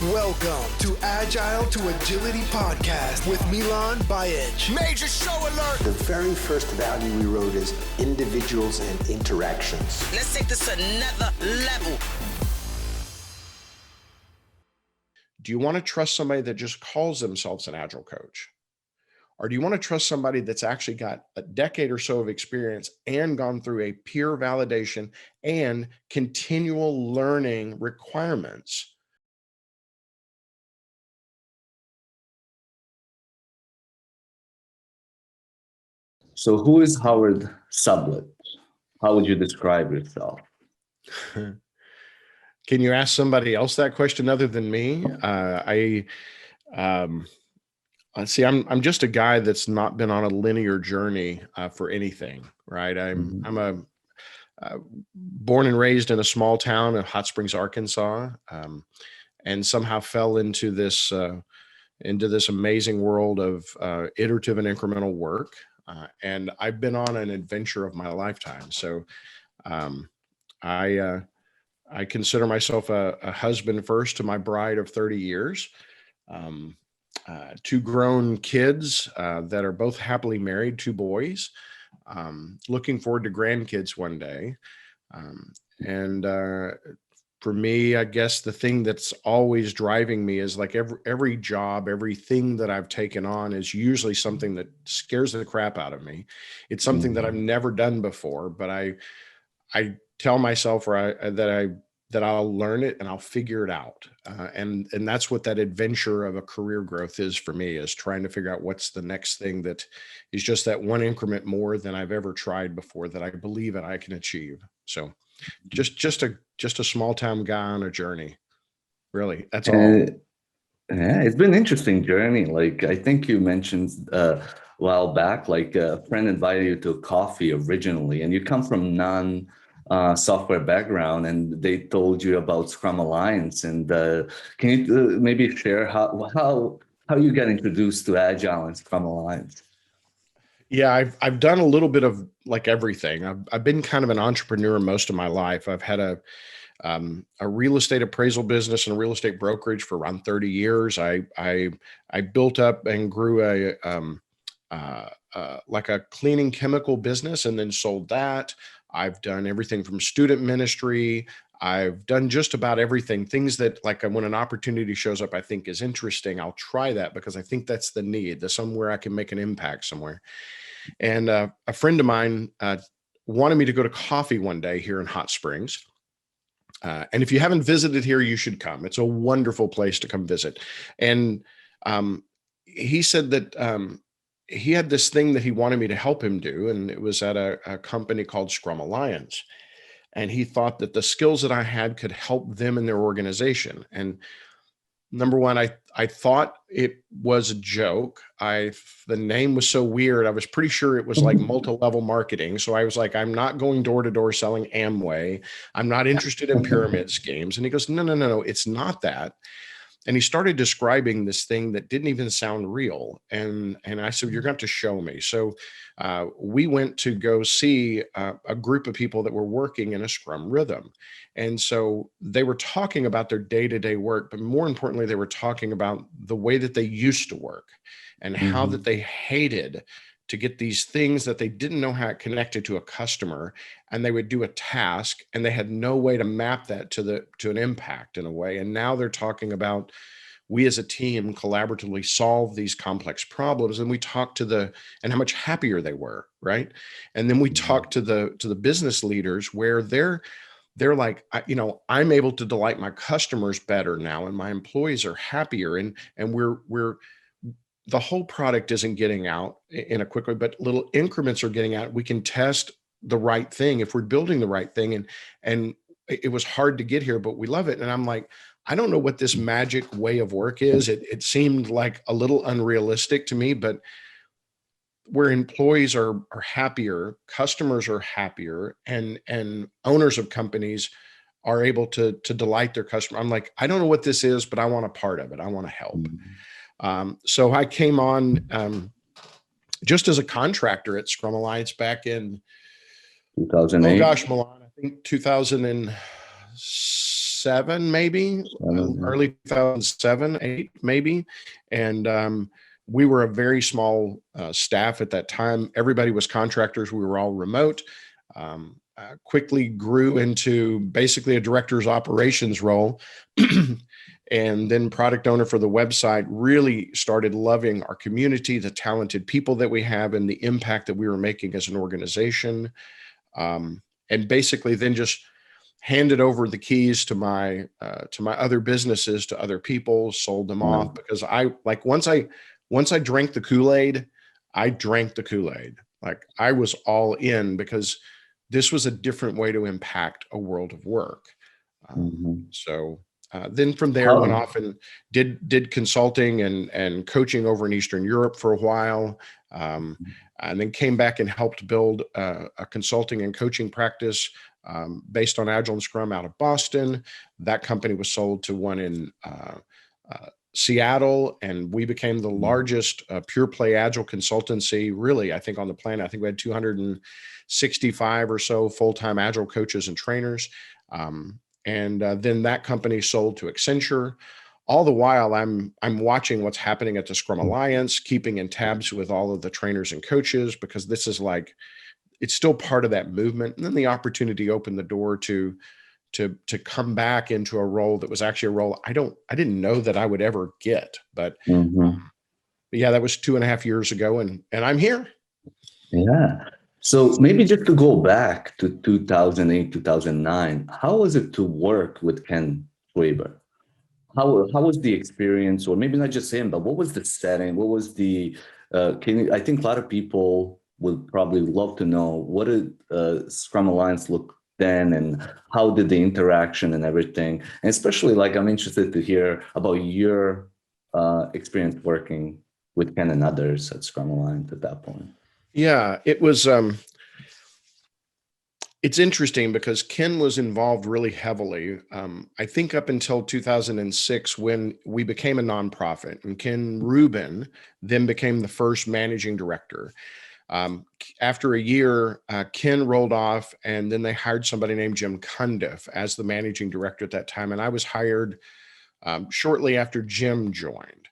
Welcome to Agile to Agility podcast with Miljan, Bajic. Major show alert! The very first value we wrote is individuals and interactions. Let's take this another level. Do you want to trust somebody that just calls themselves an Agile coach? Or do you want to trust somebody that's actually got a decade or so of experience and gone through a peer validation and continual learning requirements? So who is Howard Sublett? How would you describe yourself? Can you ask somebody else that question other than me? See, I'm just a guy that's not been on a linear journey for anything, right? I'm born and raised in a small town of Hot Springs, Arkansas, and somehow fell into this amazing world of iterative and incremental work. And I've been on an adventure of my lifetime. So I consider myself a husband first to my bride of 30 years. Two grown kids that are both happily married, two boys, looking forward to grandkids one day. For me, I guess the thing that's always driving me is like every job, everything that I've taken on is usually something that scares the crap out of me. It's something that I've never done before, but I tell myself that I'll learn it and I'll figure it out. And that's what that adventure of a career growth is for me, is trying to figure out what's the next thing that is just that one increment more than I've ever tried before that I believe that I can achieve. So just a small town guy on a journey. Really, that's all. Yeah, it's been an interesting journey. Like, I think you mentioned a while back, like a friend invited you to a coffee originally, and you come from software background, and they told you about Scrum Alliance. And can you maybe share how you got introduced to Agile and Scrum Alliance? Yeah, I've done a little bit of like everything. I've been kind of an entrepreneur most of my life. I've had a real estate appraisal business and a real estate brokerage for around 30 years. I built up and grew like a cleaning chemical business and then sold that. I've done everything from student ministry. I've done just about everything, things that like when an opportunity shows up, I think is interesting. I'll try that because I think that's the need. There's somewhere I can make an impact somewhere. And a friend of mine wanted me to go to coffee one day here in Hot Springs. And if you haven't visited here, you should come. It's a wonderful place to come visit. And he said that he had this thing that he wanted me to help him do. And it was at a company called Scrum Alliance. And he thought that the skills that I had could help them in their organization. And number one, I thought it was a joke. The name was so weird. I was pretty sure it was like multi-level marketing. So I was like, I'm not going door to door selling Amway. I'm not interested in pyramid schemes. And he goes, no, it's not that. And he started describing this thing that didn't even sound real. And I said, you're going to have to show me. So we went to go see a group of people that were working in a Scrum rhythm. And so they were talking about their day-to-day work, but more importantly, they were talking about the way that they used to work and how that they hated to get these things that they didn't know how it connected to a customer, and they would do a task and they had no way to map that to an impact in a way. And now they're talking about, we as a team collaboratively solve these complex problems. And we talked and how much happier they were. Right. And then we talked to the business leaders where they're like, I'm able to delight my customers better now, and my employees are happier. And we're the whole product isn't getting out in a quick way, but little increments are getting out. We can test the right thing if we're building the right thing. And it was hard to get here, but we love it. And I'm like, I don't know what this magic way of work is. It seemed like a little unrealistic to me, but where employees are happier, customers are happier, and owners of companies are able to delight their customer. I'm like, I don't know what this is, but I want a part of it. I want to help. So I came on just as a contractor at Scrum Alliance back in 2008. Oh gosh, Miljan, I think 2006 2007, maybe early 2007, 8, maybe. And we were a very small staff at that time. Everybody was contractors. We were all remote. Quickly grew into basically a director's operations role. And then product owner for the website. Really started loving our community, the talented people that we have, and the impact that we were making as an organization. And basically then just handed over the keys to my other businesses, to other people, sold them off, because once I drank the Kool-Aid, I drank the Kool-Aid. Like, I was all in, because this was a different way to impact a world of work. So then from there, went off and did consulting and coaching over in Eastern Europe for a while. And then came back and helped build a consulting and coaching practice based on Agile and Scrum out of Boston. That company was sold to one in Seattle, and we became the largest pure play Agile consultancy, really, I think, on the planet. I think we had 265 or so full-time Agile coaches and trainers. And then that company sold to Accenture. All the while, I'm watching what's happening at the Scrum Alliance, keeping in tabs with all of the trainers and coaches, because this is like, it's still part of that movement. And then the opportunity opened the door to come back into a role that was actually a role I didn't know that I would ever get. But yeah, that was 2.5 years ago, and I'm here. Yeah. So maybe just to go back to 2008, 2009, how was it to work with Ken Webster? How was the experience, or maybe not just him, but what was the setting? What was the, I think a lot of people would probably love to know, what did Scrum Alliance look then, and how did the interaction and everything? And especially, like, I'm interested to hear about your experience working with Ken and others at Scrum Alliance at that point. Yeah, it was, it's interesting because Ken was involved really heavily. I think up until 2006, when we became a nonprofit, and Ken Rubin then became the first managing director. After a year, Ken rolled off, and then they hired somebody named Jim Cundiff as the managing director at that time. And I was hired shortly after Jim joined.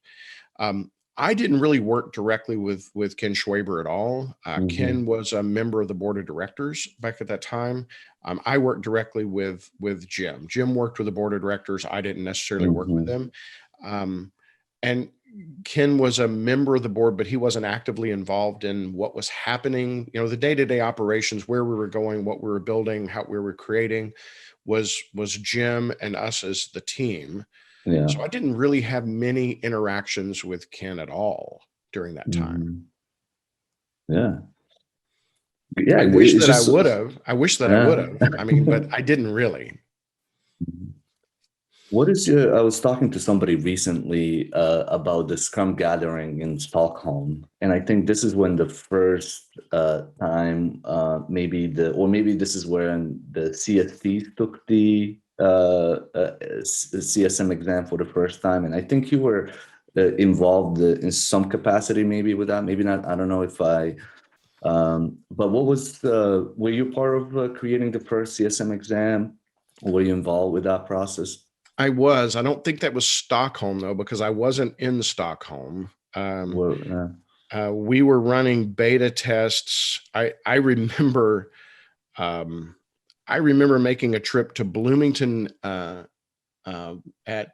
I didn't really work directly with Ken Schwaber at all. Ken was a member of the board of directors back at that time. I worked directly with Jim. Jim worked with the board of directors. I didn't necessarily work with them. And Ken was a member of the board, but he wasn't actively involved in what was happening. You know, the day-to-day operations, where we were going, what we were building, how we were creating, was Jim and us as the team. Yeah. So I didn't really have many interactions with Ken at all during that time. Yeah. Yeah. I wish that I would have. I wish that I would have. I mean, but I didn't really. What is your, I was talking to somebody recently about the Scrum gathering in Stockholm. And I think this is when the first time, maybe this is when the CSCs took the CSM exam for the first time. And I think you were involved in some capacity, maybe with that, maybe not. I don't know if but what was were you part of creating the first CSM exam? Or were you involved with that process? I was. I don't think that was Stockholm, though, because I wasn't in Stockholm. We were running beta tests. I remember making a trip to Bloomington at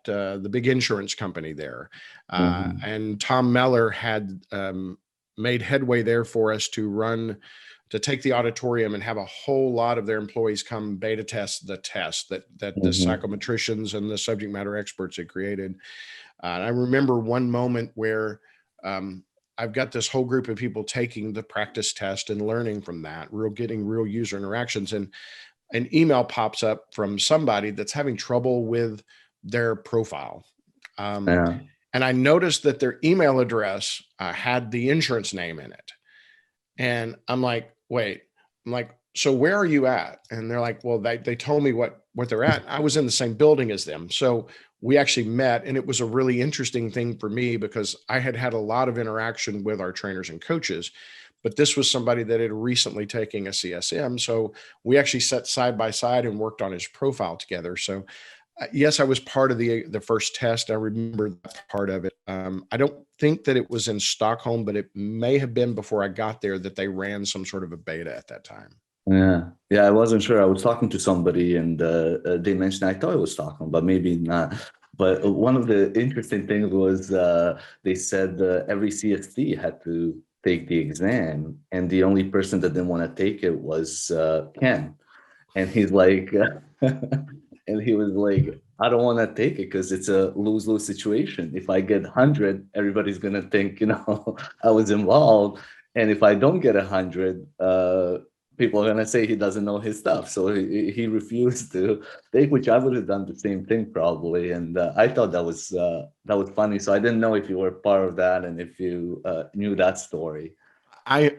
the big insurance company there. And Tom Meller had made headway there for us to take the auditorium and have a whole lot of their employees come beta test the test that the psychometricians and the subject matter experts had created. And I remember one moment where I've got this whole group of people taking the practice test and learning from that, getting real user interactions, and an email pops up from somebody that's having trouble with their profile. And I noticed that their email address had the insurance name in it. And I'm like, wait, so where are you at? And they're like, well, they told me what they're at. I was in the same building as them. So we actually met, and it was a really interesting thing for me because I had a lot of interaction with our trainers and coaches, but this was somebody that had recently taken a CSM. So we actually sat side by side and worked on his profile together. So Yes, I was part of the first test. I remember that part of it. I don't think that it was in Stockholm, but it may have been before I got there that they ran some sort of a beta at that time. Yeah, I wasn't sure. I was talking to somebody and they mentioned, I thought it was Stockholm, but maybe not. But one of the interesting things was they said every CST had to take the exam, and the only person that didn't want to take it was Ken. And he's like, and he was like, I don't want to take it because it's a lose-lose situation. If I get 100, everybody's gonna think, I was involved. And if I don't get 100, people are gonna say he doesn't know his stuff. So he refused to take, which I would have done the same thing probably. And I thought that was funny. So I didn't know if you were part of that and if you knew that story. I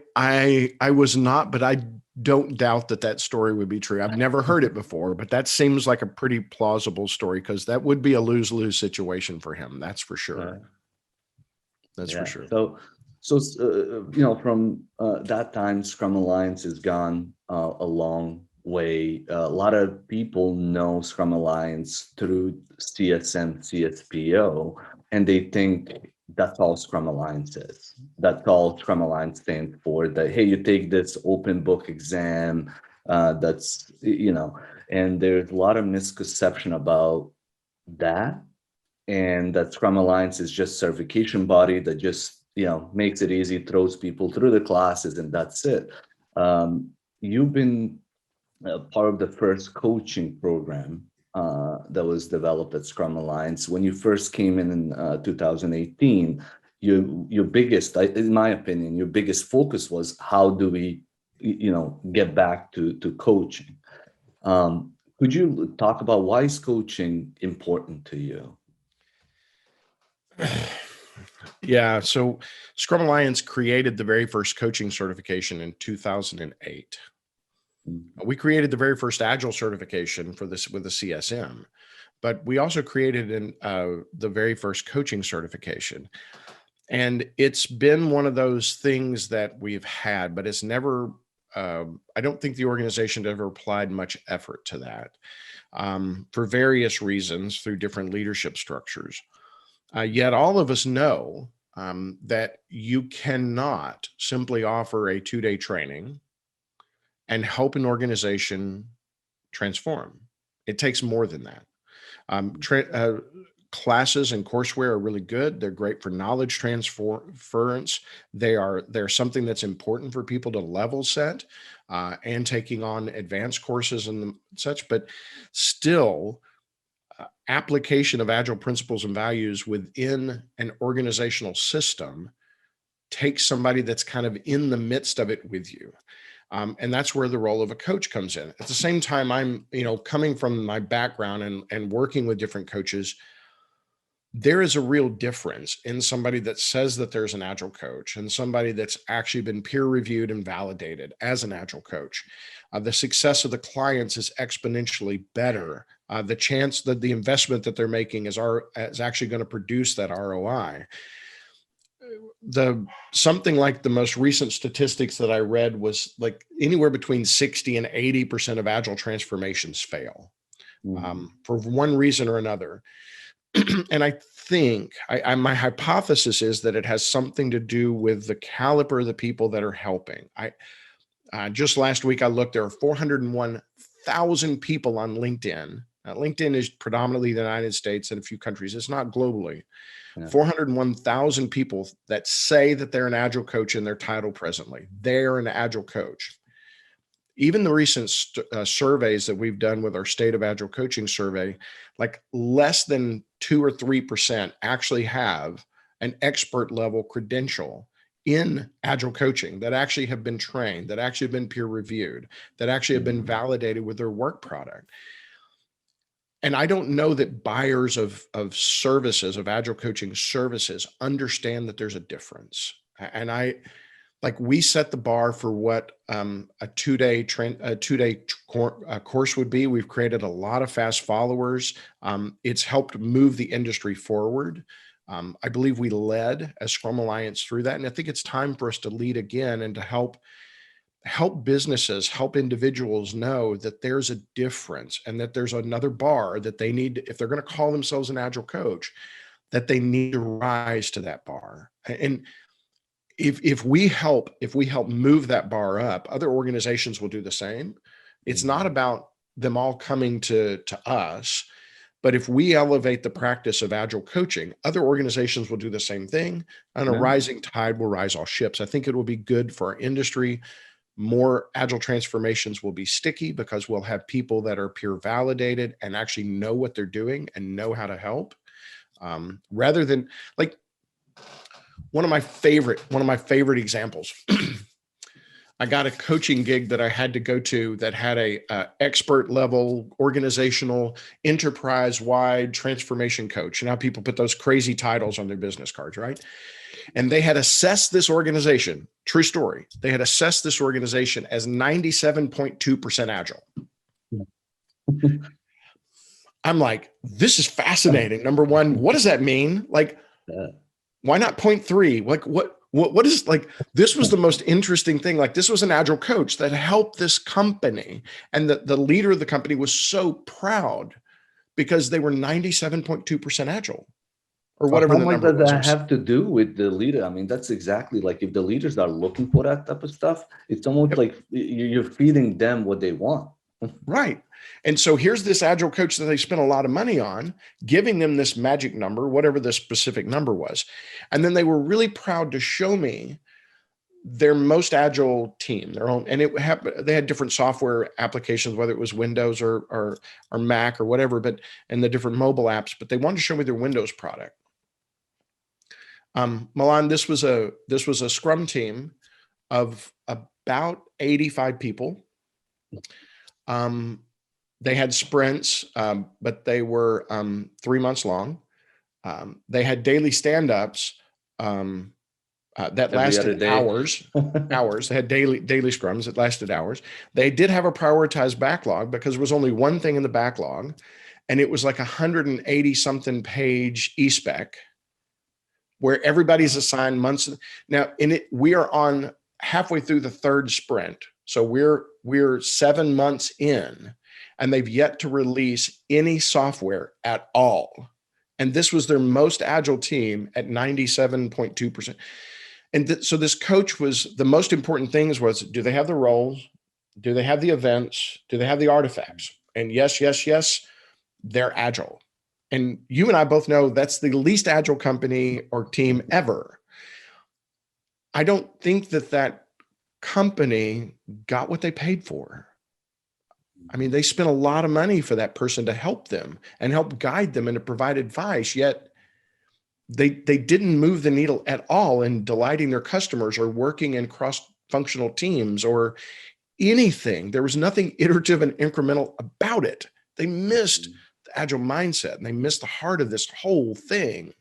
was not, but I don't doubt that story would be true. I've never heard it before, but that seems like a pretty plausible story because that would be a lose-lose situation for him. That's for sure. That's for sure. So from that time, Scrum Alliance has gone a long way. A lot of people know Scrum Alliance through CSM, CSPO, and they think that's all Scrum Alliance is. That's all Scrum Alliance stands for. That, hey, you take this open book exam. And there's a lot of misconception about that, and that Scrum Alliance is just certification body that just makes it easy, throws people through the classes, and that's it. You've been part of the first coaching program that was developed at Scrum Alliance. When you first came in 2018, your biggest, in my opinion, your biggest focus was how do we, get back to coaching. Could you talk about why is coaching important to you? Yeah, so Scrum Alliance created the very first coaching certification in 2008. We created the very first Agile certification for this with the CSM, but we also created the very first coaching certification. And it's been one of those things that we've had, but it's never, I don't think the organization ever applied much effort to that for various reasons through different leadership structures. Yet all of us know that you cannot simply offer a 2-day training and help an organization transform. It takes more than that. Classes and courseware are really good. They're great for knowledge transference. They're something that's important for people to level set and taking on advanced courses and such, but still, application of Agile principles and values within an organizational system takes somebody that's kind of in the midst of it with you. And that's where the role of a coach comes in. At the same time, I'm, coming from my background and working with different coaches, there is a real difference in somebody that says that there's an Agile coach and somebody that's actually been peer reviewed and validated as an Agile coach. The success of the clients is exponentially better. The chance that the investment that they're making is actually going to produce that ROI. Something like the most recent statistics that I read was like anywhere between 60 and 80% of Agile transformations fail for one reason or another. And I think my hypothesis is that it has something to do with the caliber of the people that are helping. Just last week I looked, there are 401,000 people on LinkedIn. LinkedIn is predominantly the United States and a few countries. It's not globally. Yeah. 401,000 people that say that they're an Agile coach in their title presently. They're an Agile coach. Even the recent surveys that we've done with our State of Agile Coaching survey, like less than 2 or 3% actually have an expert level credential in Agile coaching that actually have been trained, that actually have been peer reviewed, that actually have been validated with their work product. And I don't know that buyers of services, of Agile coaching services, understand that there's a difference. And we set the bar for what a 2-day course would be. We've created a lot of fast followers. It's helped move the industry forward. I believe we led as Scrum Alliance through that. And I think it's time for us to lead again and to help help businesses, help individuals know that there's a difference and that there's another bar that they need, if they're going to call themselves an agile coach, that they need to rise to that bar. And if we help move that bar up, other organizations will do the same. It's not about them all coming to us, but if we elevate the practice of agile coaching, other organizations will do the same thing, and a rising tide will rise all ships. I think it will be good for our industry. More agile transformations will be sticky because we'll have people that are peer validated and actually know what they're doing and know how to help, rather than like one of my favorite examples. I got a coaching gig that I had to go to that had a expert level organizational enterprise wide transformation coach. And now people put those crazy titles on their business cards, right? And they had assessed this organization, true story. They had assessed this organization as 97.2% agile. I'm like, this is fascinating. Number one, what does that mean? Like, why not 0.3? Like, what is, like, this was the most interesting thing. Like, this was an agile coach that helped this company. And the leader of the company was so proud because they were 97.2% agile or whatever the number was. How much does that have to do with the leader? I mean, that's exactly like if the leaders are looking for that type of stuff, it's almost like you're feeding them what they want. Right. And so here's this agile coach that they spent a lot of money on, giving them this magic number, whatever the specific number was. And then they were really proud to show me their most agile team, their own. And they had different software applications, whether it was Windows or Mac or whatever, and the different mobile apps, but they wanted to show me their Windows product. Miljan, this was a Scrum team of about 85 people. They had sprints, but they were 3 months long. They had daily stand-ups that lasted hours. They had daily scrums that lasted hours. They did have a prioritized backlog because there was only one thing in the backlog, and it was like 180 something page e-spec where everybody's assigned months. Now in it, we are on halfway through the third sprint. So we're 7 months in, and they've yet to release any software at all. And this was their most agile team at 97.2%. And so this coach the most important things was, do they have the roles? Do they have the events? Do they have the artifacts? And yes, they're agile. And you and I both know that's the least agile company or team ever. I don't think that company got what they paid for. I mean, they spent a lot of money for that person to help them and help guide them and to provide advice, yet they didn't move the needle at all in delighting their customers or working in cross-functional teams or anything. There was nothing iterative and incremental about it. They missed the agile mindset and they missed the heart of this whole thing.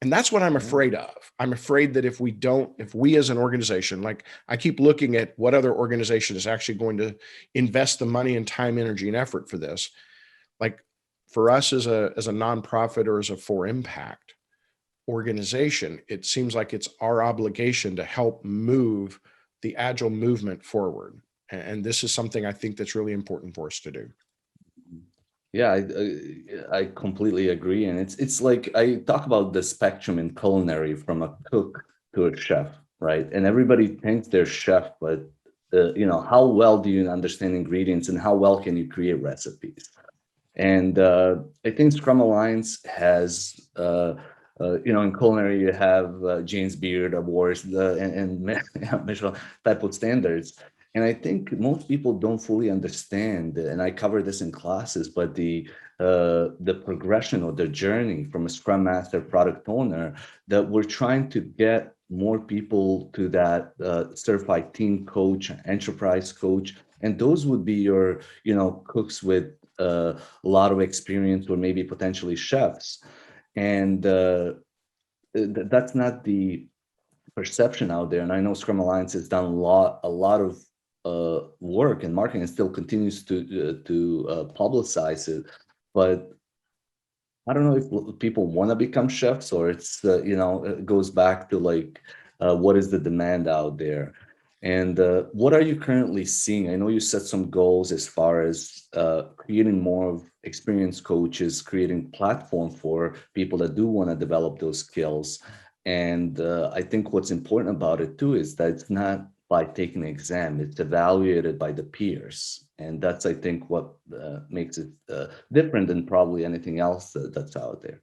And that's what I'm afraid of. I'm afraid that if we as an organization, like I keep looking at what other organization is actually going to invest the money and time, energy, and effort for this. Like for us as a nonprofit or as a for impact organization, it seems like it's our obligation to help move the agile movement forward. And this is something I think that's really important for us to do. Yeah, I completely agree. And it's like I talk about the spectrum in culinary from a cook to a chef, right? And everybody thinks they're chef, but how well do you understand ingredients and how well can you create recipes? And I think Scrum Alliance has, in culinary, you have James Beard Awards and Michelin type of standards. And I think most people don't fully understand, and I cover this in classes, but the progression or the journey from a Scrum Master product owner, that we're trying to get more people to that certified team coach, enterprise coach. And those would be your, cooks with a lot of experience or maybe potentially chefs. And that's not the perception out there. And I know Scrum Alliance has done a lot of work and marketing and still continues to publicize it, but I don't know if people want to become chefs or it's it goes back to like what is the demand out there. And what are you currently seeing? I know you set some goals as far as creating more of experienced coaches, creating platform for people that do want to develop those skills. And I think what's important about it too is that it's not by taking an exam, it's evaluated by the peers. And that's, I think, what makes it different than probably anything else that's out there.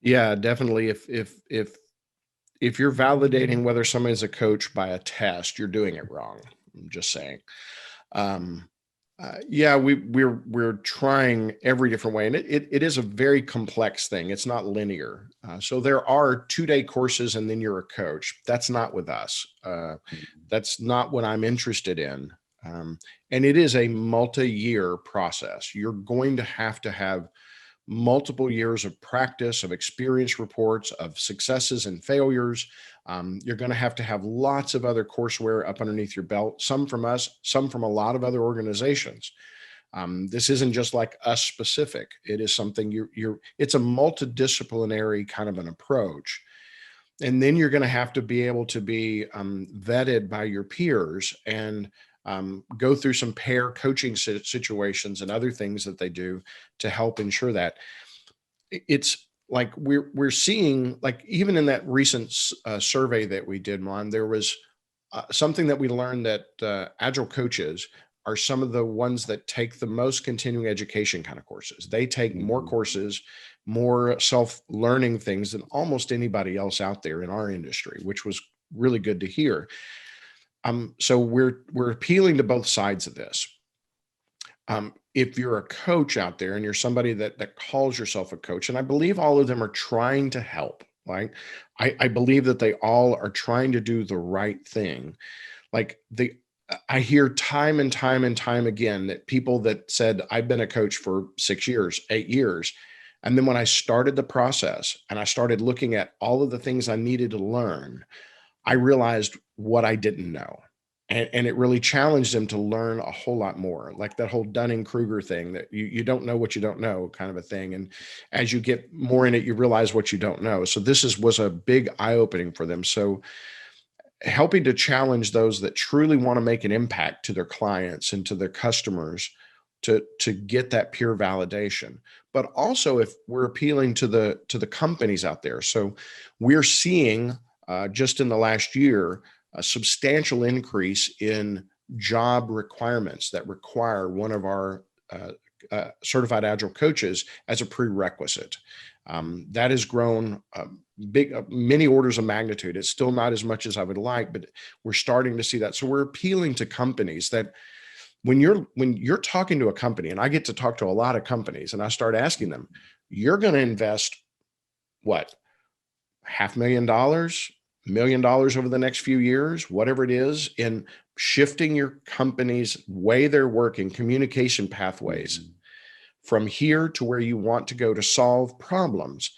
Yeah, definitely. If you're validating whether somebody's a coach by a test, you're doing it wrong. I'm just saying. Um, yeah, we're trying every different way, and it is a very complex thing. It's not linear. So there are 2-day courses, and then you're a coach. That's not with us. That's not what I'm interested in. And it is a multi-year process. You're going to have multiple years of practice, of experience reports, of successes and failures. You're going to have lots of other courseware up underneath your belt, some from us, some from a lot of other organizations. This isn't just like us specific. It is something it's a multidisciplinary kind of an approach. And then you're going to be able to be vetted by your peers and go through some pair coaching situations and other things that they do to help ensure that. It's like we're seeing, like, even in that recent survey that we did, Miljan, there was something that we learned, that Agile coaches are some of the ones that take the most continuing education kind of courses. They take more courses, more self-learning things than almost anybody else out there in our industry, which was really good to hear. So we're appealing to both sides of this. If you're a coach out there and you're somebody that calls yourself a coach, and I believe all of them are trying to help, right? I believe that they all are trying to do the right thing. Like I hear time and time and time again that people that said, I've been a coach for 6 years, 8 years. And then when I started the process and I started looking at all of the things I needed to learn, I realized what I didn't know. And it really challenged them to learn a whole lot more, like that whole Dunning-Kruger thing, that you don't know what you don't know kind of a thing. And as you get more in it, you realize what you don't know. So this was a big eye-opening for them. So helping to challenge those that truly want to make an impact to their clients and to their customers to get that peer validation. But also, if we're appealing to the companies out there. So we're seeing just in the last year, a substantial increase in job requirements that require one of our certified Agile coaches as a prerequisite. That has grown many orders of magnitude. It's still not as much as I would like, but we're starting to see that. So we're appealing to companies that when you're talking to a company, and I get to talk to a lot of companies, and I start asking them, you're going to invest what? $500,000, $1 million over the next few years, whatever it is, in shifting your company's way they're working, communication pathways from here to where you want to go to solve problems.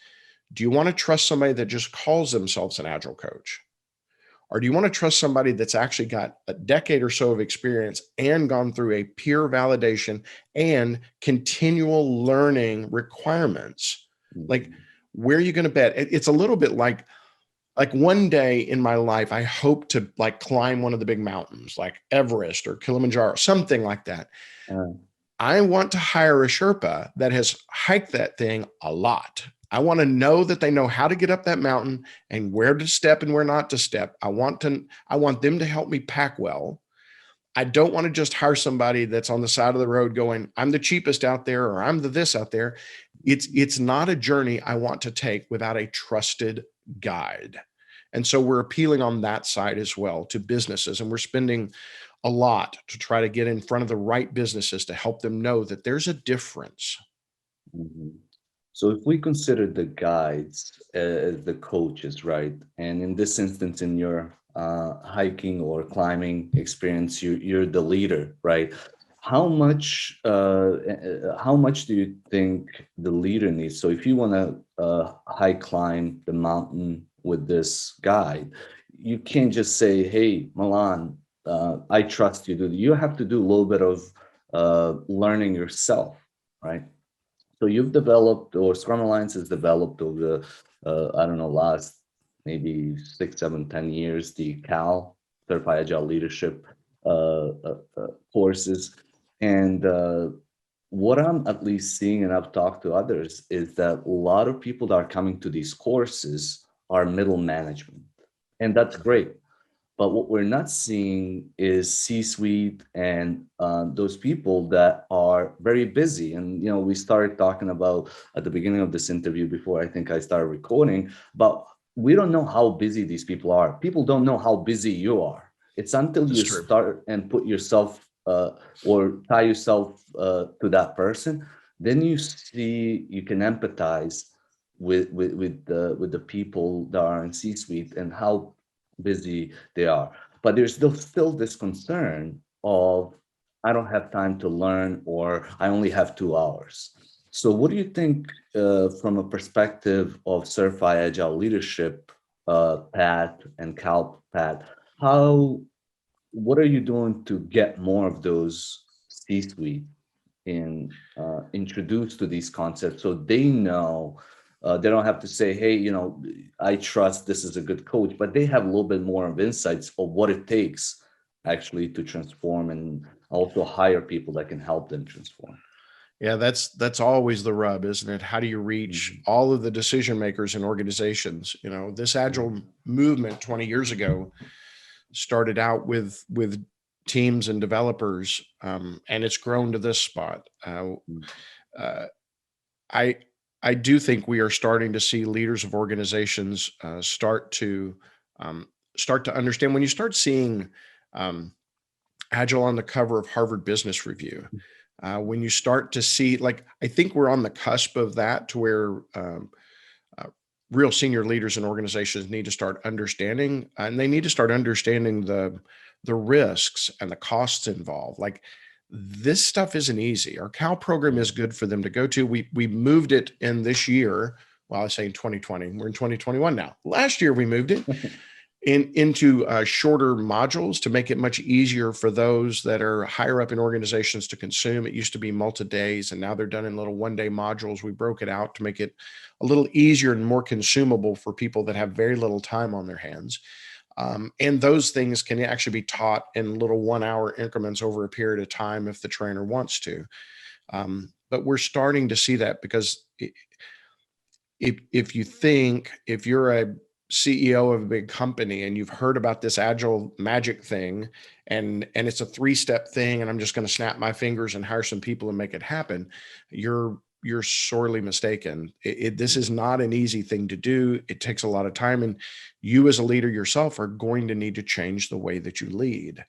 Do you want to trust somebody that just calls themselves an Agile coach? Or do you want to trust somebody that's actually got a decade or so of experience and gone through a peer validation and continual learning requirements? Like, where are you going to bet? It's a little bit like one day in my life, I hope to like climb one of the big mountains, like Everest or Kilimanjaro, something like that. I want to hire a Sherpa that has hiked that thing a lot. I want to know that they know how to get up that mountain and where to step and where not to step. I want them to help me pack well. I don't want to just hire somebody that's on the side of the road going, I'm the cheapest out there, or I'm the this out there. It's not a journey I want to take without a trusted guide. And so we're appealing on that side as well to businesses, and we're spending a lot to try to get in front of the right businesses to help them know that there's a difference. So if we consider the guides as the coaches, right? And in this instance, in your hiking or climbing experience, you're the leader, right? How much do you think the leader needs? So if you want to hike climb the mountain with this guide, you can't just say, "Hey, Miljan, I trust you." You have to do a little bit of learning yourself, right? So you've developed, or Scrum Alliance has developed over I don't know, last maybe 6, 7, 10 years, the CAL Certified Agile Leadership courses. And what I'm at least seeing, and I've talked to others, is that a lot of people that are coming to these courses are middle management. And that's great. But what we're not seeing is C-suite and those people that are very busy. And, we started talking about at the beginning of this interview before I think I started recording, but we don't know how busy these people are. People don't know how busy you are. It's until you start and put yourself or tie yourself to that person, then you can empathize with the people that are in C-suite and how busy they are. But there's still this concern of, I don't have time to learn, or I only have 2 hours. So what do you think from a perspective of certified agile leadership, Pat and Cal, Pat, what are you doing to get more of those C-suite introduced to these concepts, so they know, they don't have to say, hey, I trust this is a good coach, but they have a little bit more of insights of what it takes actually to transform, and also hire people that can help them transform. Yeah, that's always the rub, isn't it? How do you reach all of the decision makers in organizations? This agile movement 20 years ago started out with teams and developers, and it's grown to this spot. I do think we are starting to see leaders of organizations start to understand. When you start seeing Agile on the cover of Harvard Business Review, when you start to see, I think we're on the cusp of that, to where real senior leaders in organizations need to start understanding, and they need to start understanding the risks and the costs involved. This stuff isn't easy. Our CAL program is good for them to go to. We moved it in this year. Well, I was saying 2020. We're in 2021 now. Last year we moved it into shorter modules to make it much easier for those that are higher up in organizations to consume. It used to be multi-days, and now they're done in little one-day modules. We broke it out to make it a little easier and more consumable for people that have very little time on their hands. And those things can actually be taught in little 1-hour increments over a period of time if the trainer wants to. But we're starting to see that, because if you're a CEO of a big company and you've heard about this agile magic thing, and it's a 3-step thing, and I'm just going to snap my fingers and hire some people and make it happen, you're sorely mistaken. This is not an easy thing to do. It takes a lot of time, and you as a leader yourself are going to need to change the way that you lead.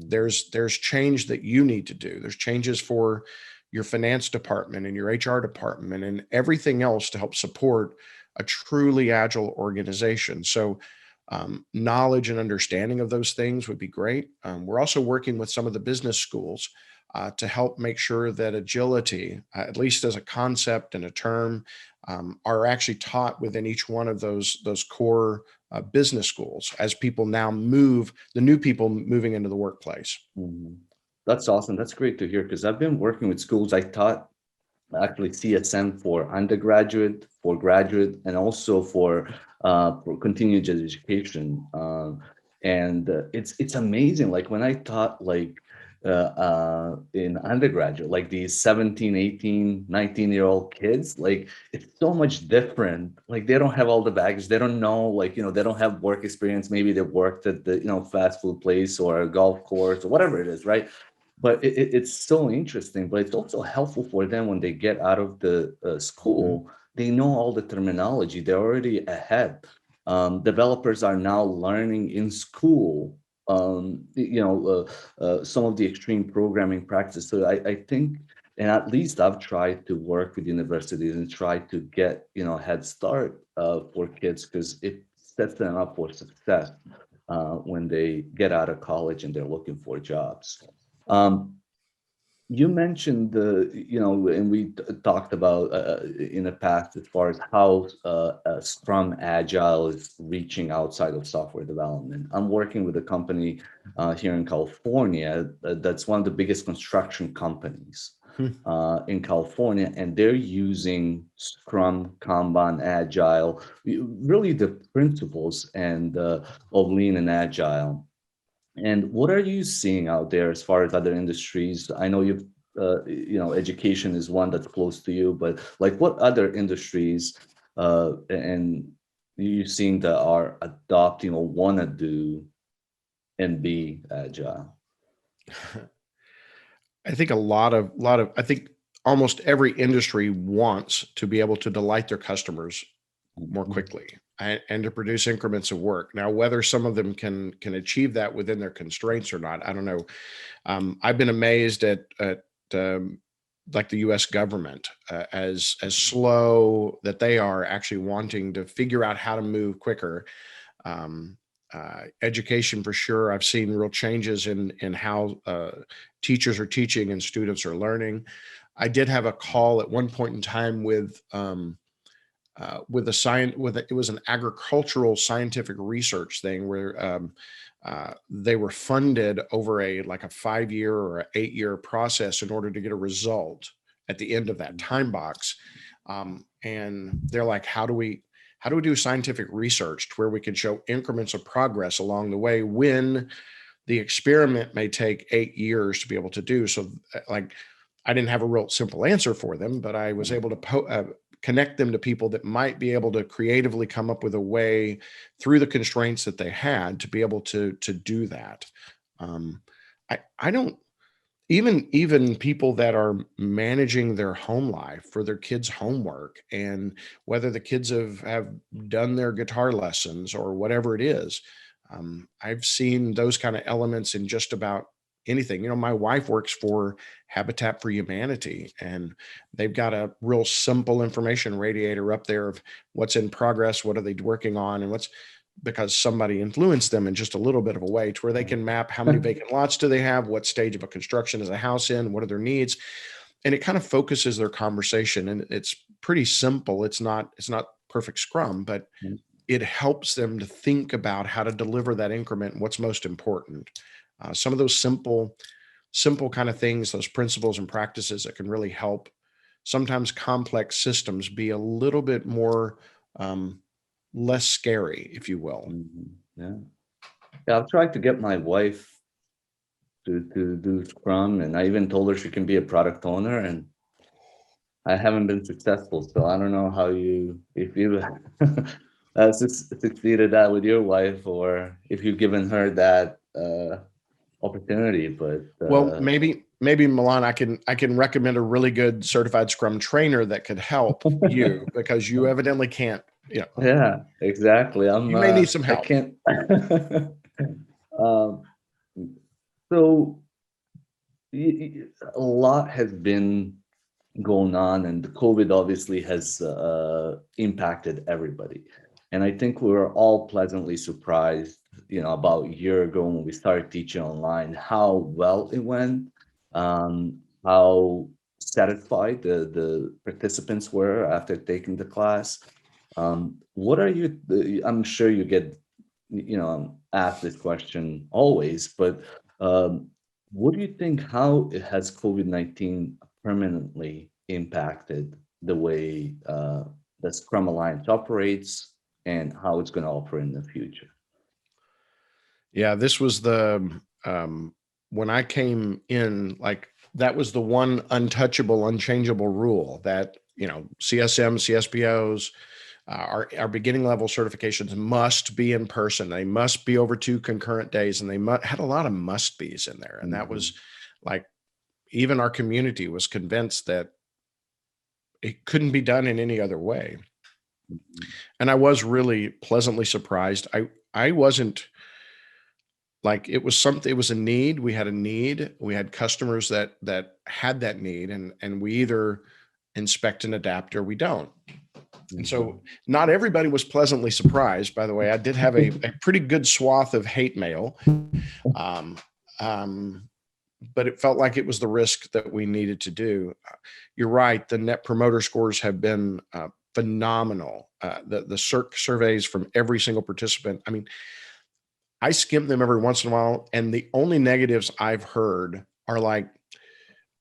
There's change that you need to do. There's changes for your finance department and your HR department and everything else to help support a truly agile organization. So knowledge and understanding of those things would be great. We're also working with some of the business schools to help make sure that agility, at least as a concept and a term, are actually taught within each one of those core business schools as people now the new people moving into the workplace. Mm-hmm. That's awesome. That's great to hear, because I've been working with schools. I taught actually CSM for undergraduate, for graduate, and also for continuing education. And it's amazing. When I taught in undergraduate, these 17, 18, 19-year-old kids, it's so much different. They don't have all the baggage. They don't know, they don't have work experience. Maybe they worked at the, fast food place or a golf course or whatever it is, right? But it's so interesting, but it's also helpful for them when they get out of the school. They know all the terminology. They're already ahead. Developers are now learning in school, some of the extreme programming practices. So I think, and at least I've tried to work with universities and try to get, head start for kids, because it sets them up for success when they get out of college and they're looking for jobs. You mentioned and we talked about in the past as far as how Scrum Agile is reaching outside of software development. I'm working with a company here in California that's one of the biggest construction companies in California, and they're using Scrum, Kanban, Agile, really the principles and of Lean and Agile. And what are you seeing out there as far as other industries? I know you've, education is one that's close to you, but like what other industries and you seeing that are adopting or want to do and be agile? I think I think almost every industry wants to be able to delight their customers more quickly and to produce increments of work. Now, whether some of them can achieve that within their constraints or not, I don't know. I've been amazed at like the U.S. government as slow that they are actually wanting to figure out how to move quicker. Education for sure. I've seen real changes in how teachers are teaching and students are learning. I did have a call at one point in time with it was an agricultural scientific research thing where they were funded over a 5-year or an 8-year process in order to get a result at the end of that time box. And they're like, how do we do scientific research to where we can show increments of progress along the way when the experiment may take 8 years to be able to do? So I didn't have a real simple answer for them, but I was able to connect them to people that might be able to creatively come up with a way through the constraints that they had to be able to do that. I don't, even people that are managing their home life for their kids' homework and whether the kids have done their guitar lessons or whatever it is. I've seen those kind of elements in just about anything. My wife works for Habitat for Humanity, and they've got a real simple information radiator up there of what's in progress, what are they working on, and because somebody influenced them in just a little bit of a way to where they can map how many vacant lots do they have, what stage of a construction is a house in, what are their needs. And it kind of focuses their conversation, and it's pretty simple. It's not perfect Scrum, but it helps them to think about how to deliver that increment and what's most important. Some of those simple kind of things, those principles and practices that can really help sometimes complex systems be a little bit more less scary, if you will. Yeah. I've tried to get my wife to do Scrum, and I even told her she can be a product owner, and I haven't been successful. So I don't know how if you succeeded that with your wife, or if you've given her that opportunity. But well, maybe Miljan, I can recommend a really good certified Scrum trainer that could help you because you evidently can't. Yeah, exactly. You may need some help. I can't. So a lot has been going on, and the COVID obviously has impacted everybody. And I think we were all pleasantly surprised, about a year ago when we started teaching online, how well it went, how satisfied the participants were after taking the class. What are I'm sure you get, asked this question always, but what do you think, how has COVID-19 permanently impacted the way the Scrum Alliance operates and how it's going to operate in the future? Yeah, this was when I came in, that was the one untouchable, unchangeable rule that, CSM, CSPOs, our beginning level certifications must be in person. They must be over 2 concurrent days, and they had a lot of must be's in there. And that was even our community was convinced that it couldn't be done in any other way. And I was really pleasantly surprised. I wasn't it was a need. We had a need. We had customers that had that need, and we either inspect and adapt or we don't. And so not everybody was pleasantly surprised. By the way, I did have a pretty good swath of hate mail. But it felt like it was the risk that we needed to do. You're right. The net promoter scores have been phenomenal. The CERC surveys from every single participant. I mean, I skim them every once in a while, and the only negatives I've heard are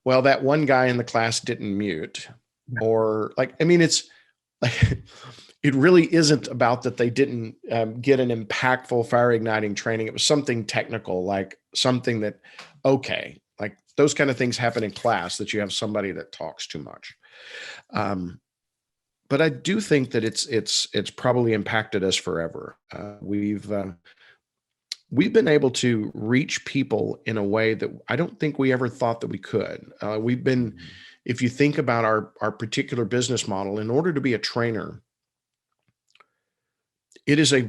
well, that one guy in the class didn't mute, or it's it really isn't about that they didn't get an impactful fire igniting training. It was something technical, like something that, okay, like those kind of things happen in class, that you have somebody that talks too much. But I do think that it's probably impacted us forever. We've been able to reach people in a way that I don't think we ever thought that we could. We've been, if you think about our particular business model, in order to be a trainer, it is a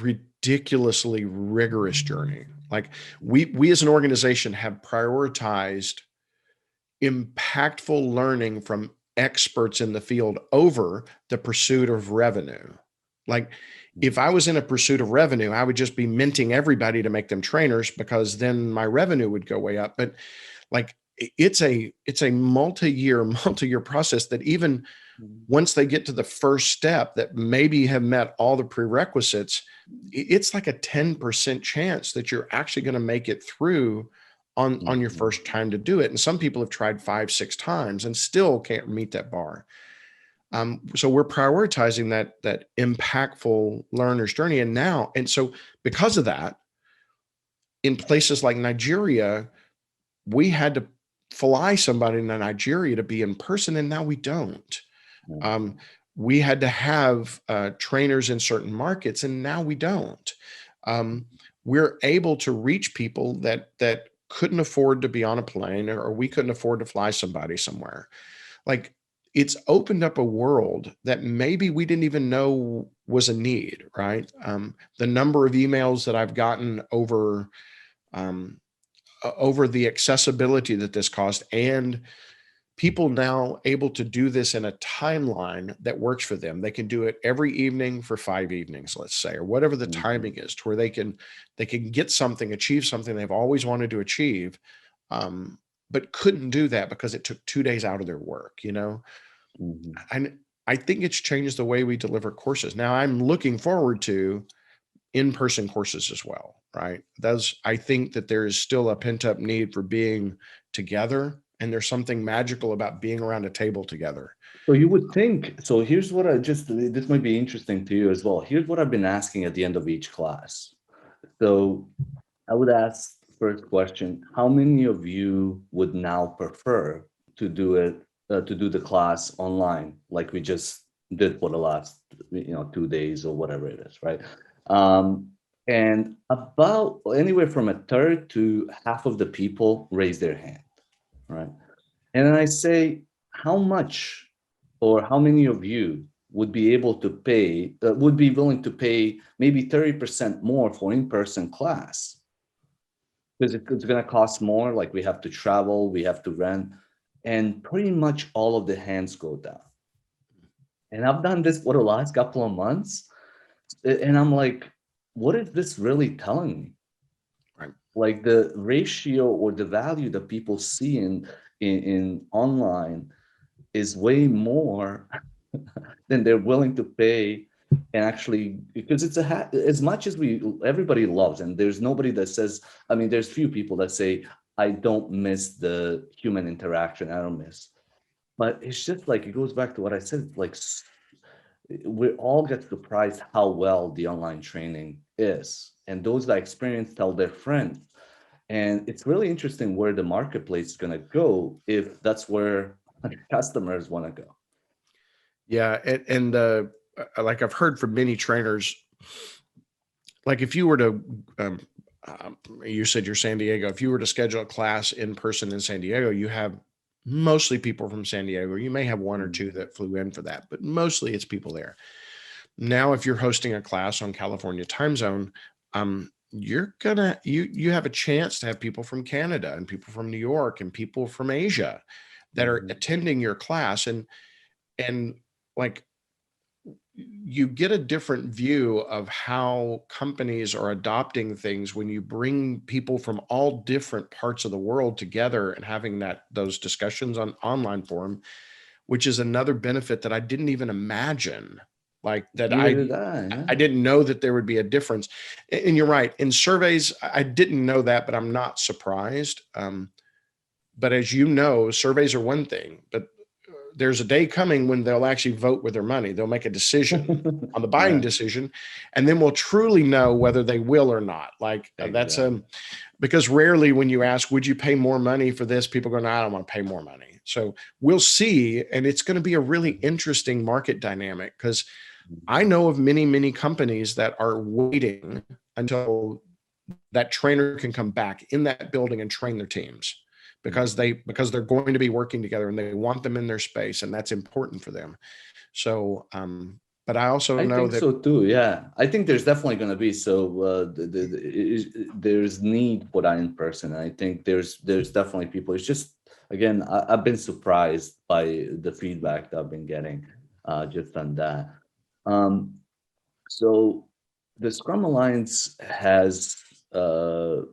ridiculously rigorous journey. Like we as an organization have prioritized impactful learning from experts in the field over the pursuit of revenue. Like if I was in a pursuit of revenue, I would just be minting everybody to make them trainers, because then my revenue would go way up. But like it's a multi-year process that even once they get to the first step that maybe have met all the prerequisites, it's like a 10% chance that you're actually going to make it through on your first time to do it. And some people have tried 5-6 times and still can't meet that bar. So we're prioritizing that impactful learner's journey. And so because of that, in places like Nigeria, we had to fly somebody in Nigeria to be in person, and now we don't. We had to have trainers in certain markets, and now we don't. We're able to reach people that couldn't afford to be on a plane, or we couldn't afford to fly somebody somewhere. Like it's opened up a world that maybe we didn't even know was a need, right? The number of emails that I've gotten over the accessibility that this caused, and people now able to do this in a timeline that works for them. They can do it every evening for 5 evenings, let's say, or whatever the timing is, to where they can get something, achieve something they've always wanted to achieve, but couldn't do that because it took 2 days out of their work, And I think it's changed the way we deliver courses. Now I'm looking forward to in-person courses as well, right? I think that there is still a pent-up need for being together. And there's something magical about being around a table together. So you would think, so here's what this might be interesting to you as well. Here's what I've been asking at the end of each class. So I would ask first question, how many of you would now prefer to do the class online, like we just did for the last, 2 days or whatever it is, right? And about anywhere from a third to half of the people raise their hand. Right. And then I say, how much or how many of you would be able to pay, would be willing to pay maybe 30% more for in-person class? Because it's going to cost more, like we have to travel, we have to rent, and pretty much all of the hands go down. And I've done this for the last couple of months, and I'm like, what is this really telling me? Like the ratio or the value that people see in online is way more than they're willing to pay. And actually, because it's as much as everybody loves, and there's nobody that says, there's few people that say, I don't miss the human interaction, I don't miss. But it's just like, it goes back to what I said, like we all get surprised how well the online training is. And those that experience tell their friends. And it's really interesting where the marketplace is going to go if that's where customers want to go. Yeah. And like I've heard from many trainers, like if you were to, you said you're San Diego, if you were to schedule a class in person in San Diego, you have mostly people from San Diego. You may have one or two that flew in for that, but mostly it's people there. Now, if you're hosting a class on California time zone, you have a chance to have people from Canada and people from New York and people from Asia that are attending your class, and like you get a different view of how companies are adopting things when you bring people from all different parts of the world together and having those discussions on online forum, which is another benefit that I didn't even imagine. Like that, I didn't know that there would be a difference. And you're right. In surveys, I didn't know that, but I'm not surprised. But as you know, surveys are one thing, but there's a day coming when they'll actually vote with their money. They'll make a decision on the buying decision, and then we'll truly know whether they will or not. Like that's because rarely when you ask, would you pay more money for this? People go, no, I don't want to pay more money. So we'll see. And it's going to be a really interesting market dynamic, because I know of many, many companies that are waiting until that trainer can come back in that building and train their teams, because they're going to be working together and they want them in their space, and that's important for them. So, but I also know that. So too. Yeah, I think there's definitely going to be there's need for that in person. I think there's definitely people. It's just, again, I've been surprised by the feedback that I've been getting just on that. So the Scrum Alliance has the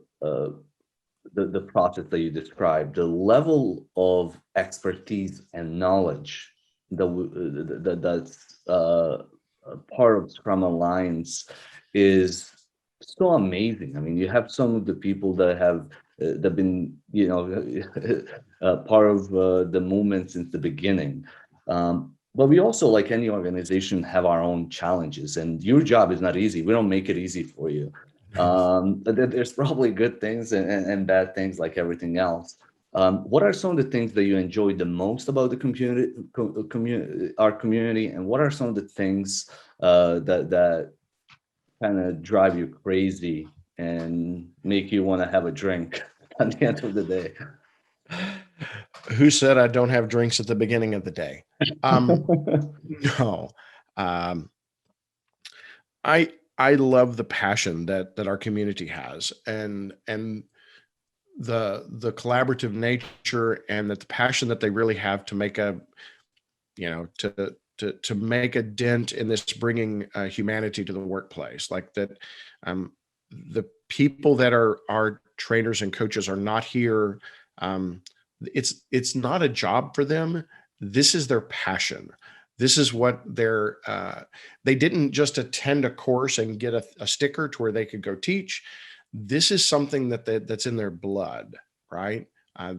process that you described, the level of expertise and knowledge that's part of Scrum Alliance is so amazing. I mean, you have some of the people that have that been, part of the movement since the beginning. But we also, like any organization, have our own challenges, and your job is not easy. We don't make it easy for you. There's probably good things and bad things, like everything else. What are some of the things that you enjoy the most about the our community, and what are some of the things that kind of drive you crazy and make you want to have a drink at the end of the day? Who said I don't have drinks at the beginning of the day? No. I love the passion that our community has, and the collaborative nature, and that the passion that they really have to make to make a dent in this, bringing humanity to the workplace. Like that, the people that are our trainers and coaches are not here. It's not a job for them. This is their passion. This is what they didn't just attend a course and get a sticker to where they could go teach. This is something that's in their blood, right?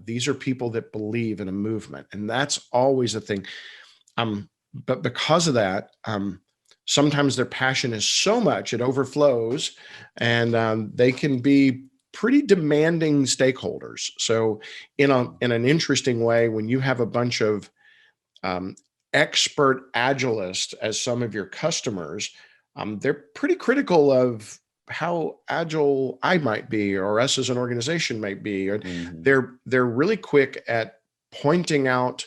These are people that believe in a movement, and that's always a thing. But because of that, sometimes their passion is so much, it overflows, and they can be pretty demanding stakeholders. So in an interesting way, when you have a bunch of expert agilists as some of your customers, they're pretty critical of how agile I might be, or us as an organization might be. Or they're really quick at pointing out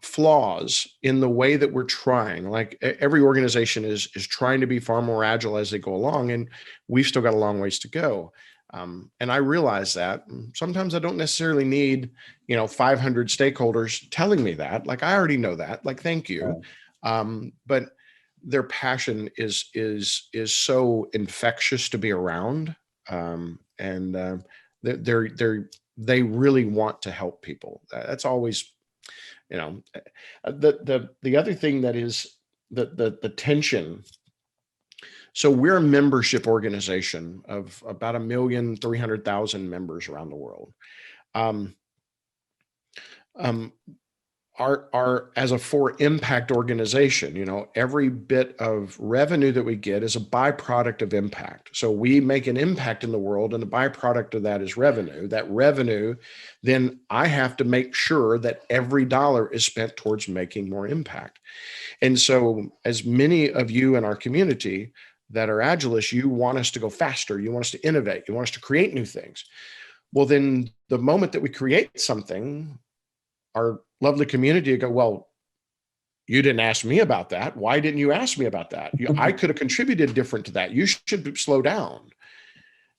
flaws in the way that we're trying. Like every organization is trying to be far more agile as they go along, and we've still got a long ways to go. And I realize that sometimes I don't necessarily need, 500 stakeholders telling me that. Like, I already know that. Like, thank you. But their passion is so infectious to be around, and they really want to help people. That's always, the other thing that is the tension. So we're a membership organization of about 1,300,000 members around the world. Our as a for impact organization, every bit of revenue that we get is a byproduct of impact. So we make an impact in the world, and the byproduct of that is revenue. That revenue, then I have to make sure that every dollar is spent towards making more impact. And so, as many of you in our community that are agilists, you want us to go faster. You want us to innovate. You want us to create new things. Well, then the moment that we create something, our lovely community would go, well, you didn't ask me about that. Why didn't you ask me about that? I could have contributed different to that. You should slow down.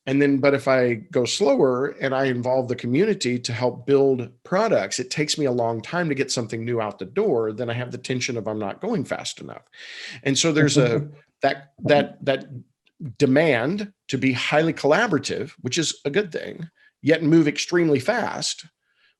And then, but if I go slower and I involve the community to help build products, it takes me a long time to get something new out the door. Then I have the tension of I'm not going fast enough. And so there's that demand to be highly collaborative, which is a good thing, yet move extremely fast.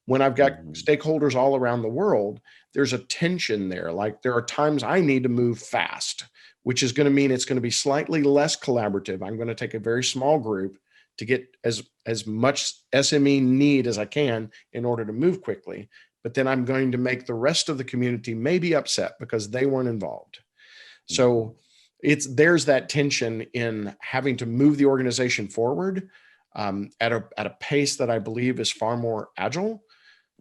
When I've got stakeholders all around the world, there's a tension there. Like, there are times I need to move fast, which is going to mean it's going to be slightly less collaborative. I'm going to take a very small group to get as much SME need as I can in order to move quickly. but then I'm going to make the rest of the community maybe upset because they weren't involved. So there's that tension in having to move the organization forward at a pace that I believe is far more agile,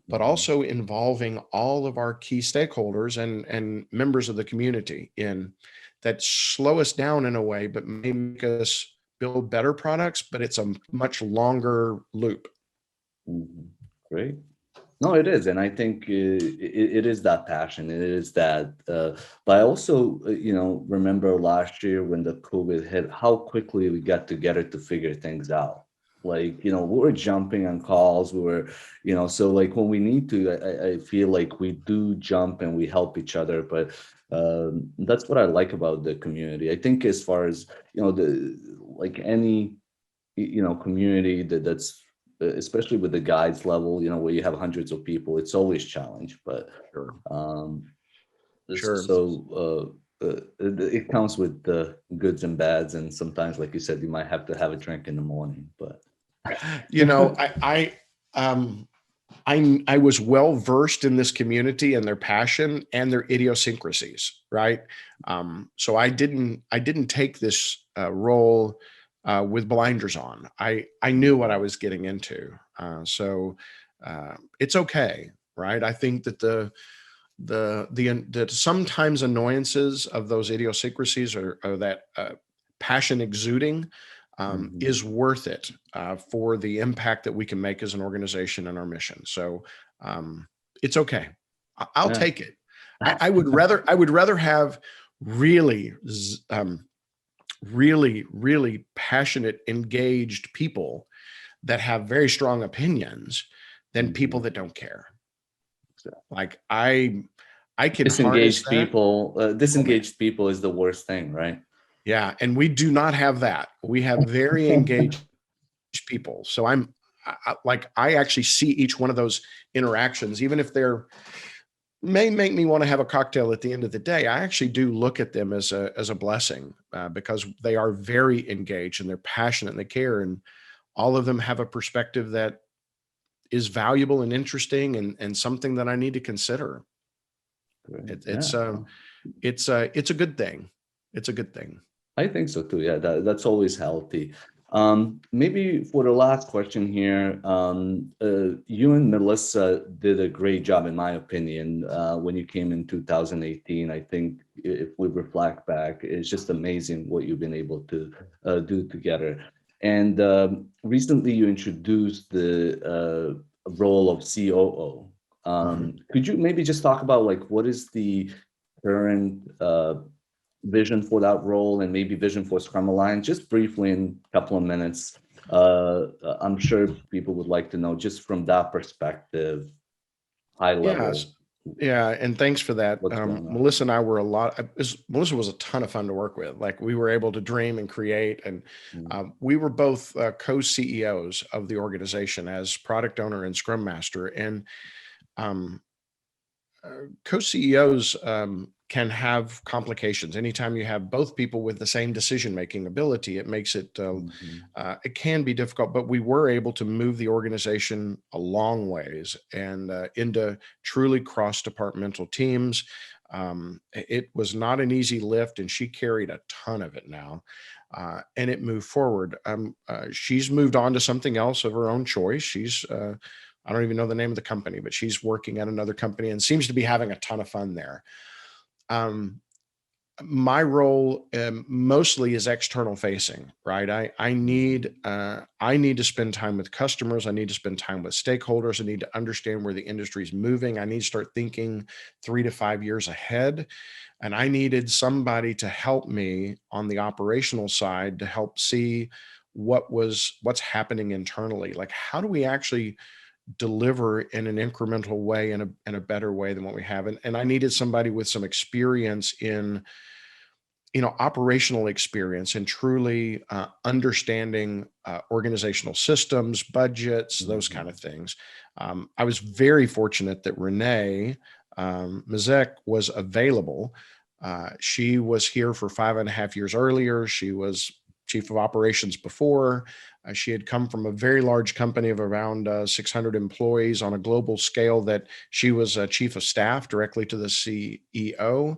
but also involving all of our key stakeholders and members of the community in that slow us down in a way, but may make us build better products, but it's a much longer loop. Great. No, it is. And I think it is that passion. It is that, but I also, remember last year when the COVID hit, how quickly we got together to figure things out. Like, we were jumping on calls. We were, so like when we need to, I feel like we do jump and we help each other. But that's what I like about the community. I think as far as, like any, community that's, especially with the guides level, where you have hundreds of people, it's always challenge. But Sure. So it comes with the goods and bads, and sometimes, like you said, you might have to have a drink in the morning. But I was well versed in this community and their passion and their idiosyncrasies, right? So I didn't take this role with blinders on. I knew what I was getting into. So it's okay, right? I think that the sometimes annoyances of those idiosyncrasies or that passion exuding is worth it for the impact that we can make as an organization and our mission. So it's okay. I'll take it. I would rather have really passionate, engaged people that have very strong opinions than people that don't care. Like I can disengaged people. Disengaged people is the worst thing, right? Yeah, and we do not have that. We have very engaged people. So I actually see each one of those interactions, even if they're may make me want to have a cocktail at the end of the day. I actually do look at them as a blessing because they are very engaged and they're passionate and they care, and all of them have a perspective that is valuable and interesting and something that I need to consider. It's a good thing. It's a good thing. I think so too. Yeah, that's always healthy. Maybe for the last question here, you and Melissa did a great job, in my opinion, when you came in 2018. I think if we reflect back, it's just amazing what you've been able to do together. And recently you introduced the role of COO. Could you maybe just talk about like what is the current vision for that role and maybe vision for Scrum Alliance, just briefly in a couple of minutes? I'm sure people would like to know just from that perspective, high level. Yeah, and thanks for that. Melissa and I were Melissa was a ton of fun to work with. Like we were able to dream and create, and we were both co-CEOs of the organization as product owner and Scrum Master. And co-CEOs can have complications. Anytime you have both people with the same decision-making ability, it makes it, it can be difficult, but we were able to move the organization a long ways and into truly cross-departmental teams. It was not an easy lift, and she carried a ton of it now, and it moved forward. She's moved on to something else of her own choice. She's, I don't even know the name of the company, but she's working at another company and seems to be having a ton of fun there. My role mostly is external facing, right? I need to spend time with customers. I need to spend time with stakeholders. I need to understand where the industry is moving. I need to start thinking 3 to 5 years ahead. And I needed somebody to help me on the operational side to help see what's happening internally. Like, how do we actually deliver in an incremental way, in a better way than what we have. And I needed somebody with some experience in, operational experience and truly understanding organizational systems, budgets, those kind of things. I was very fortunate that Renee Bajic was available. She was here for 5.5 years earlier. She was chief of operations before. She had come from a very large company of around 600 employees on a global scale that she was a chief of staff directly to the CEO.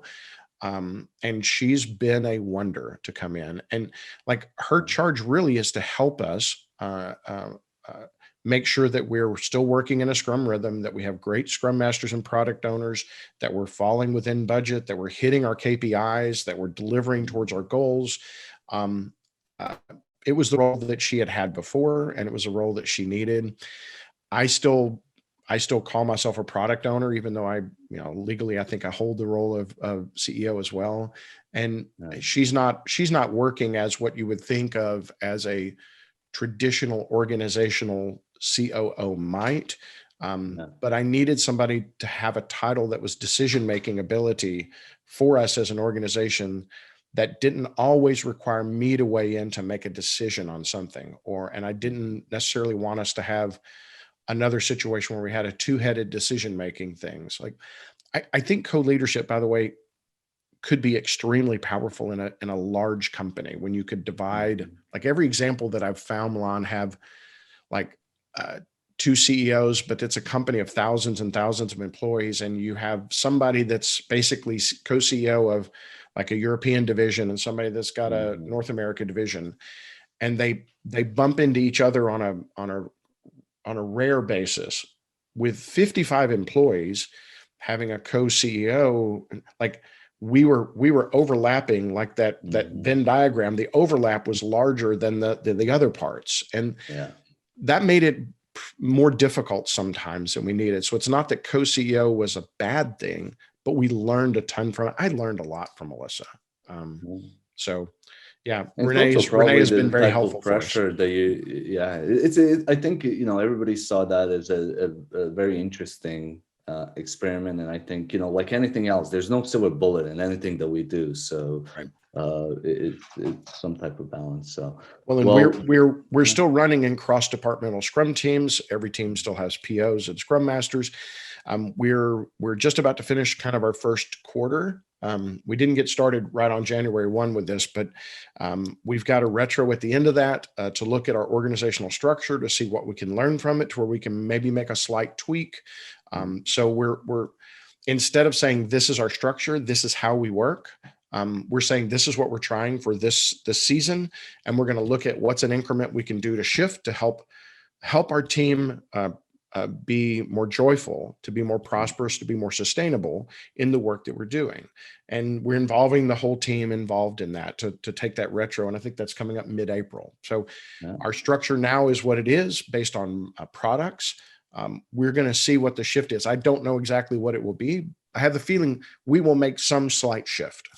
And she's been a wonder to come in. And like her charge really is to help us make sure that we're still working in a Scrum rhythm, that we have great Scrum masters and product owners, that we're falling within budget, that we're hitting our KPIs, that we're delivering towards our goals. It was the role that she had before, and it was a role that she needed. I still call myself a product owner, even though legally, I think I hold the role of CEO as well. And she's not working as what you would think of as a traditional organizational COO might. But I needed somebody to have a title that was decision-making ability for us as an organization that didn't always require me to weigh in to make a decision on something, and I didn't necessarily want us to have another situation where we had a two-headed decision-making things. Like I think co-leadership, by the way, could be extremely powerful in a large company when you could divide, like every example that I've found, Miljan, have like two CEOs, but it's a company of thousands and thousands of employees. And you have somebody that's basically co-CEO of like a European division and somebody that's got a North America division. And they bump into each other on a rare basis. With 55 employees having a co-CEO, like we were overlapping, like that Venn diagram. The overlap was larger than the other parts, and that made it more difficult sometimes than we needed. So it's not that co-CEO was a bad thing, but we learned a ton from it. I learned a lot from Melissa. So yeah, Renee has been very helpful for us. Pressure that I think everybody saw that as a very interesting experiment, and I think like anything else, there's no silver bullet in anything that we do. So it's some type of balance. So we're still running in cross-departmental Scrum teams. Every team still has POs and Scrum masters. We're just about to finish kind of our first quarter. We didn't get started right on January 1 with this, but we've got a retro at the end of that to look at our organizational structure, to see what we can learn from it, to where we can maybe make a slight tweak. So we're instead of saying this is our structure, this is how we work, we're saying this is what we're trying for this season, and we're going to look at what's an increment we can do to shift to help our team be more joyful, to be more prosperous, to be more sustainable in the work that we're doing. And we're involving the whole team involved in that to take that retro. And I think that's coming up mid-April. So our structure now is what it is based on products. We're going to see what the shift is. I don't know exactly what it will be. I have the feeling we will make some slight shift.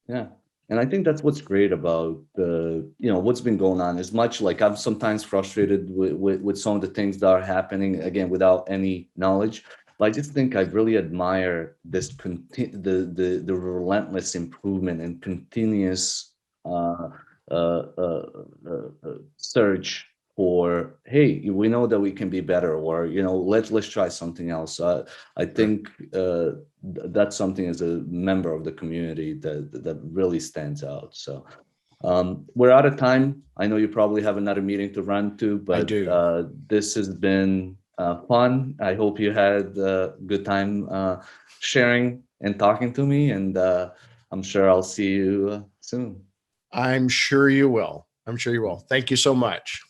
Yeah. And I think that's what's great about what's been going on. As much like I'm sometimes frustrated with some of the things that are happening, again, without any knowledge. But I just think I really admire this the relentless improvement and continuous search for, hey, we know that we can be better, or let's try something else. I think that's something as a member of the community that really stands out. So we're out of time. I know you probably have another meeting to run to, but I do. This has been fun. I hope you had a good time sharing and talking to me, and I'm sure I'll see you soon. I'm sure you will. Thank you so much.